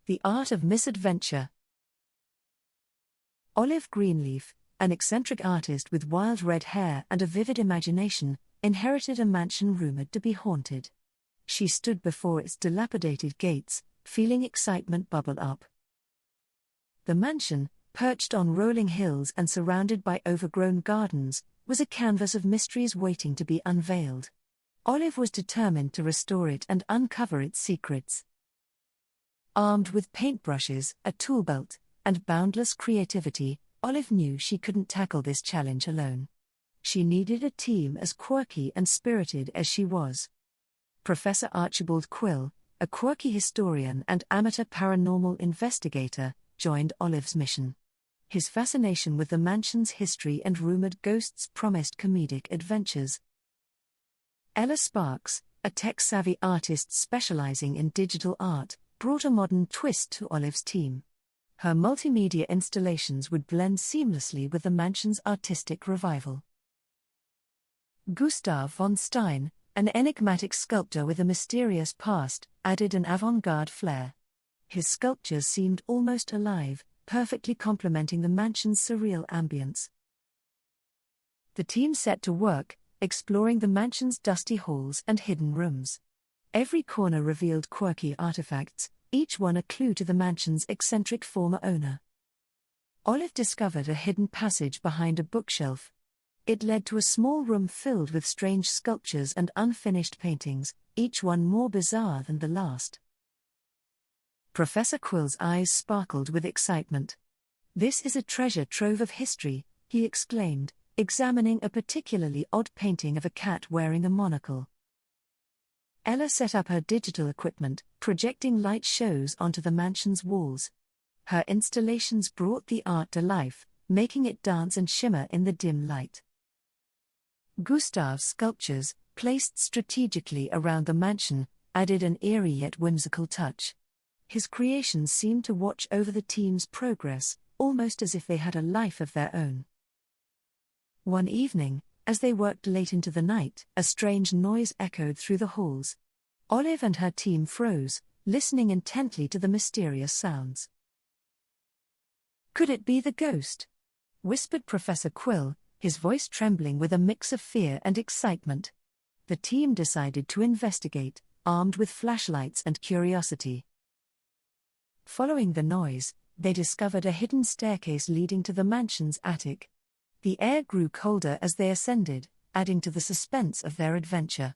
The Art of Misadventure. Olive Greenleaf, an eccentric artist with wild red hair and a vivid imagination, inherited a mansion rumored to be haunted. She stood before its dilapidated gates, feeling excitement bubble up. The mansion, perched on rolling hills and surrounded by overgrown gardens, was a canvas of mysteries waiting to be unveiled. Olive was determined to restore it and uncover its secrets. Armed with paintbrushes, a tool belt, and boundless creativity, Olive knew she couldn't tackle this challenge alone. She needed a team as quirky and spirited as she was. Professor Archibald Quill, a quirky historian and amateur paranormal investigator, joined Olive's mission. His fascination with the mansion's history and rumored ghosts promised comedic adventures. Ella Sparks, a tech-savvy artist specializing in digital art, brought a modern twist to Olive's team. Her multimedia installations would blend seamlessly with the mansion's artistic revival. Gustav Von Stein, an enigmatic sculptor with a mysterious past, added an avant-garde flair. His sculptures seemed almost alive, perfectly complementing the mansion's surreal ambience. The team set to work, exploring the mansion's dusty halls and hidden rooms. Every corner revealed quirky artifacts, each one a clue to the mansion's eccentric former owner. Olive discovered a hidden passage behind a bookshelf. It led to a small room filled with strange sculptures and unfinished paintings, each one more bizarre than the last. Professor Quill's eyes sparkled with excitement. "This is a treasure trove of history," he exclaimed, examining a particularly odd painting of a cat wearing a monocle. Ella set up her digital equipment, projecting light shows onto the mansion's walls. Her installations brought the art to life, making it dance and shimmer in the dim light. Gustav's sculptures, placed strategically around the mansion, added an eerie yet whimsical touch. His creations seemed to watch over the team's progress, almost as if they had a life of their own. One evening, as they worked late into the night, a strange noise echoed through the halls. Olive and her team froze, listening intently to the mysterious sounds. "Could it be the ghost?" whispered Professor Quill, his voice trembling with a mix of fear and excitement. The team decided to investigate, armed with flashlights and curiosity. Following the noise, they discovered a hidden staircase leading to the mansion's attic. The air grew colder as they ascended, adding to the suspense of their adventure.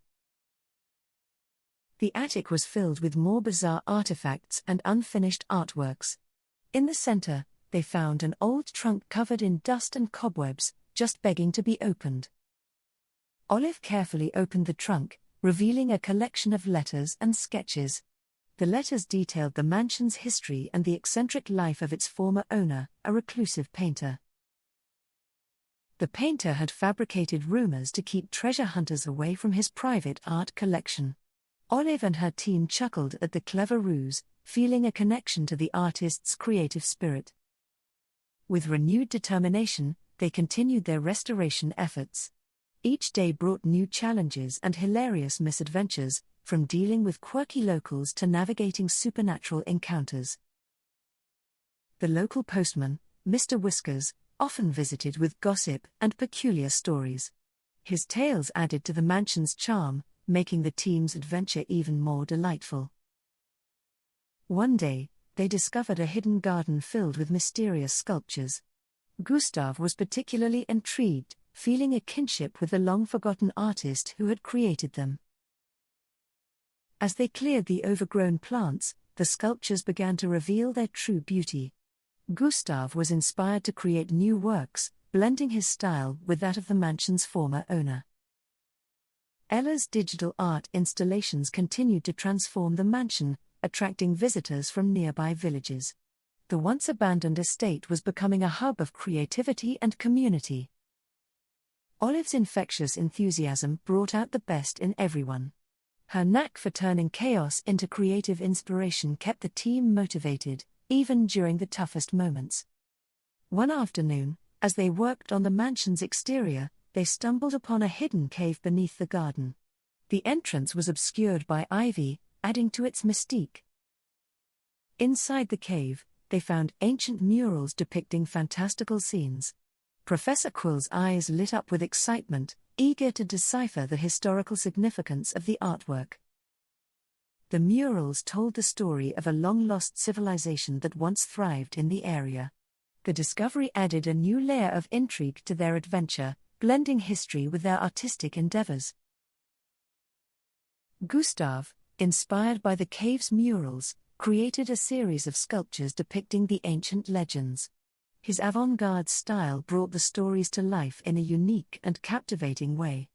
The attic was filled with more bizarre artifacts and unfinished artworks. In the center, they found an old trunk covered in dust and cobwebs, just begging to be opened. Olive carefully opened the trunk, revealing a collection of letters and sketches. The letters detailed the mansion's history and the eccentric life of its former owner, a reclusive painter. The painter had fabricated rumors to keep treasure hunters away from his private art collection. Olive and her team chuckled at the clever ruse, feeling a connection to the artist's creative spirit. With renewed determination, they continued their restoration efforts. Each day brought new challenges and hilarious misadventures, from dealing with quirky locals to navigating supernatural encounters. The local postman, Mr. Whiskers, often visited with gossip and peculiar stories. His tales added to the mansion's charm, making the team's adventure even more delightful. One day, they discovered a hidden garden filled with mysterious sculptures. Gustav was particularly intrigued, feeling a kinship with the long-forgotten artist who had created them. As they cleared the overgrown plants, the sculptures began to reveal their true beauty. Gustav was inspired to create new works, blending his style with that of the mansion's former owner. Ella's digital art installations continued to transform the mansion, attracting visitors from nearby villages. The once abandoned estate was becoming a hub of creativity and community. Olive's infectious enthusiasm brought out the best in everyone. Her knack for turning chaos into creative inspiration kept the team motivated, even during the toughest moments. One afternoon, as they worked on the mansion's exterior, they stumbled upon a hidden cave beneath the garden. The entrance was obscured by ivy, adding to its mystique. Inside the cave, they found ancient murals depicting fantastical scenes. Professor Quill's eyes lit up with excitement, eager to decipher the historical significance of the artwork. The murals told the story of a long-lost civilization that once thrived in the area. The discovery added a new layer of intrigue to their adventure, blending history with their artistic endeavors. Gustav, inspired by the cave's murals, created a series of sculptures depicting the ancient legends. His avant-garde style brought the stories to life in a unique and captivating way.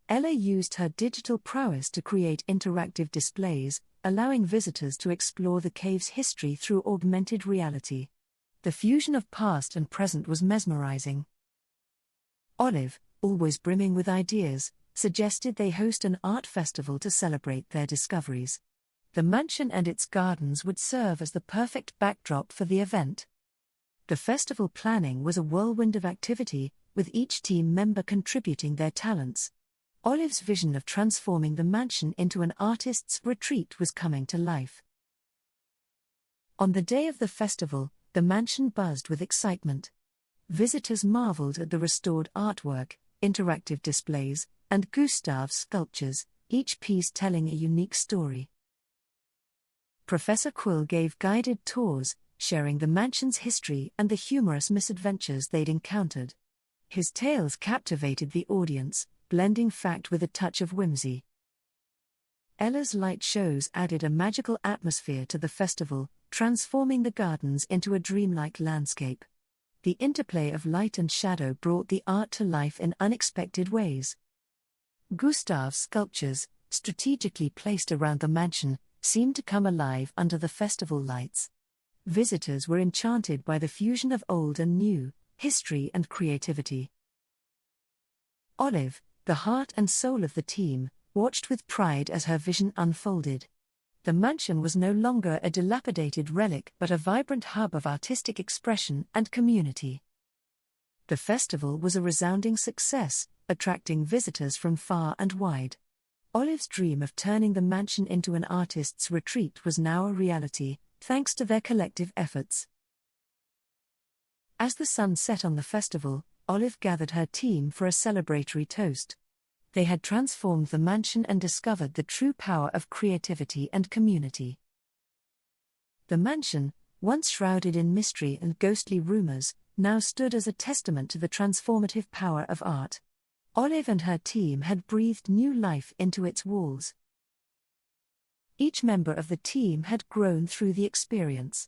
Ella used her digital prowess to create interactive displays, allowing visitors to explore the cave's history through augmented reality. The fusion of past and present was mesmerizing. Olive, always brimming with ideas, suggested they host an art festival to celebrate their discoveries. The mansion and its gardens would serve as the perfect backdrop for the event. The festival planning was a whirlwind of activity, with each team member contributing their talents. Olive's vision of transforming the mansion into an artist's retreat was coming to life. On the day of the festival, the mansion buzzed with excitement. Visitors marveled at the restored artwork, interactive displays, and Gustav's sculptures, each piece telling a unique story. Professor Quill gave guided tours, sharing the mansion's history and the humorous misadventures they'd encountered. His tales captivated the audience, blending fact with a touch of whimsy. Ella's light shows added a magical atmosphere to the festival, transforming the gardens into a dreamlike landscape. The interplay of light and shadow brought the art to life in unexpected ways. Gustav's sculptures, strategically placed around the mansion, seemed to come alive under the festival lights. Visitors were enchanted by the fusion of old and new, history and creativity. Olive, the heart and soul of the team, watched with pride as her vision unfolded. The mansion was no longer a dilapidated relic but a vibrant hub of artistic expression and community. The festival was a resounding success, attracting visitors from far and wide. Olive's dream of turning the mansion into an artist's retreat was now a reality, thanks to their collective efforts. As the sun set on the festival, Olive gathered her team for a celebratory toast. They had transformed the mansion and discovered the true power of creativity and community. The mansion, once shrouded in mystery and ghostly rumors, now stood as a testament to the transformative power of art. Olive and her team had breathed new life into its walls. Each member of the team had grown through the experience.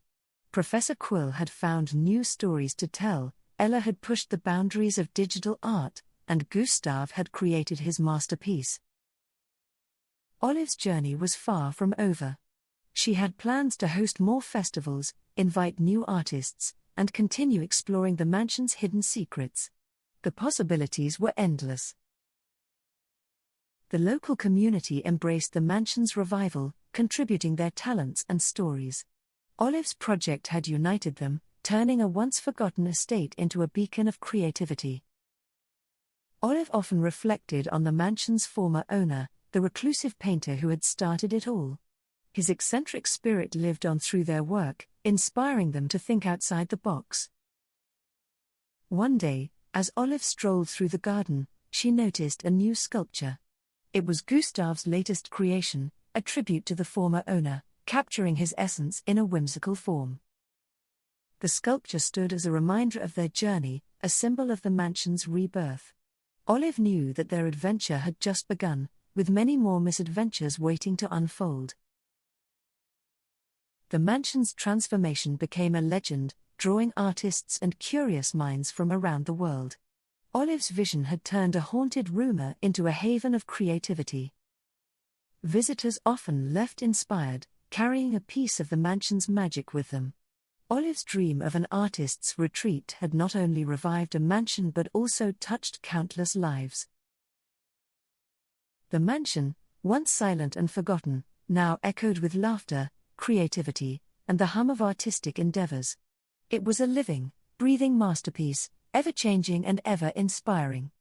Professor Quill had found new stories to tell, Ella had pushed the boundaries of digital art, and Gustav had created his masterpiece. Olive's journey was far from over. She had plans to host more festivals, invite new artists, and continue exploring the mansion's hidden secrets. The possibilities were endless. The local community embraced the mansion's revival, contributing their talents and stories. Olive's project had united them, turning a once-forgotten estate into a beacon of creativity. Olive often reflected on the mansion's former owner, the reclusive painter who had started it all. His eccentric spirit lived on through their work, inspiring them to think outside the box. One day, as Olive strolled through the garden, she noticed a new sculpture. It was Gustav's latest creation, a tribute to the former owner, capturing his essence in a whimsical form. The sculpture stood as a reminder of their journey, a symbol of the mansion's rebirth. Olive knew that their adventure had just begun, with many more misadventures waiting to unfold. The mansion's transformation became a legend, drawing artists and curious minds from around the world. Olive's vision had turned a haunted rumor into a haven of creativity. Visitors often left inspired, carrying a piece of the mansion's magic with them. Olive's dream of an artist's retreat had not only revived a mansion but also touched countless lives. The mansion, once silent and forgotten, now echoed with laughter, creativity, and the hum of artistic endeavors. It was a living, breathing masterpiece, ever-changing and ever-inspiring.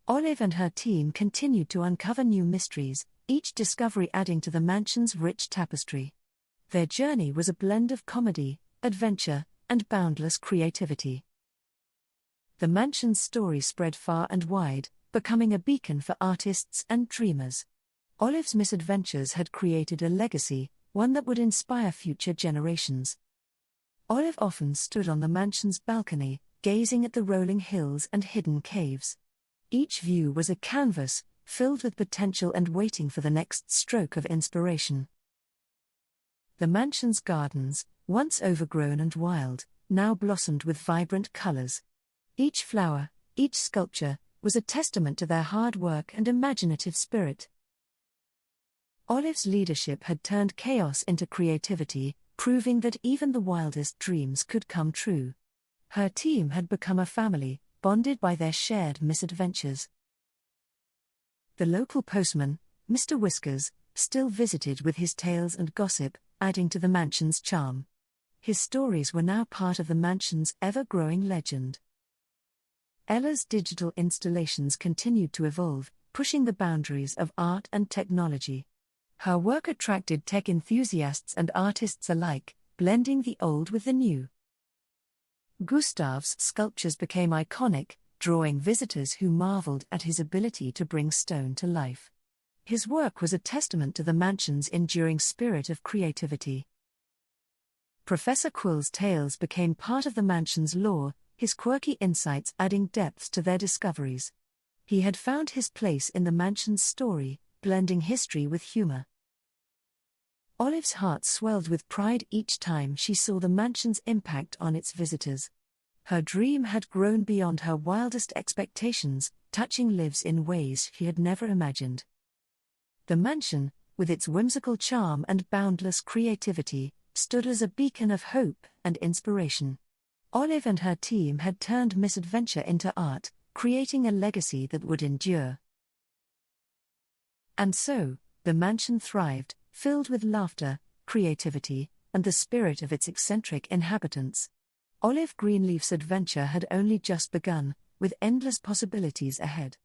Olive and her team continued to uncover new mysteries, each discovery adding to the mansion's rich tapestry. Their journey was a blend of comedy, adventure, and boundless creativity. The mansion's story spread far and wide, becoming a beacon for artists and dreamers. Olive's misadventures had created a legacy, one that would inspire future generations. Olive often stood on the mansion's balcony, gazing at the rolling hills and hidden caves. Each view was a canvas, filled with potential and waiting for the next stroke of inspiration. The mansion's gardens, once overgrown and wild, now blossomed with vibrant colors. Each flower, each sculpture, was a testament to their hard work and imaginative spirit. Olive's leadership had turned chaos into creativity, proving that even the wildest dreams could come true. Her team had become a family, bonded by their shared misadventures. The local postman, Mr. Whiskers, still visited with his tales and gossip, adding to the mansion's charm. His stories were now part of the mansion's ever-growing legend. Ella's digital installations continued to evolve, pushing the boundaries of art and technology. Her work attracted tech enthusiasts and artists alike, blending the old with the new. Gustav's sculptures became iconic, drawing visitors who marveled at his ability to bring stone to life. His work was a testament to the mansion's enduring spirit of creativity. Professor Quill's tales became part of the mansion's lore, his quirky insights adding depth to their discoveries. He had found his place in the mansion's story, blending history with humor. Olive's heart swelled with pride each time she saw the mansion's impact on its visitors. Her dream had grown beyond her wildest expectations, touching lives in ways she had never imagined. The mansion, with its whimsical charm and boundless creativity, stood as a beacon of hope and inspiration. Olive and her team had turned misadventure into art, creating a legacy that would endure. And so, the mansion thrived, filled with laughter, creativity, and the spirit of its eccentric inhabitants. Olive Greenleaf's adventure had only just begun, with endless possibilities ahead.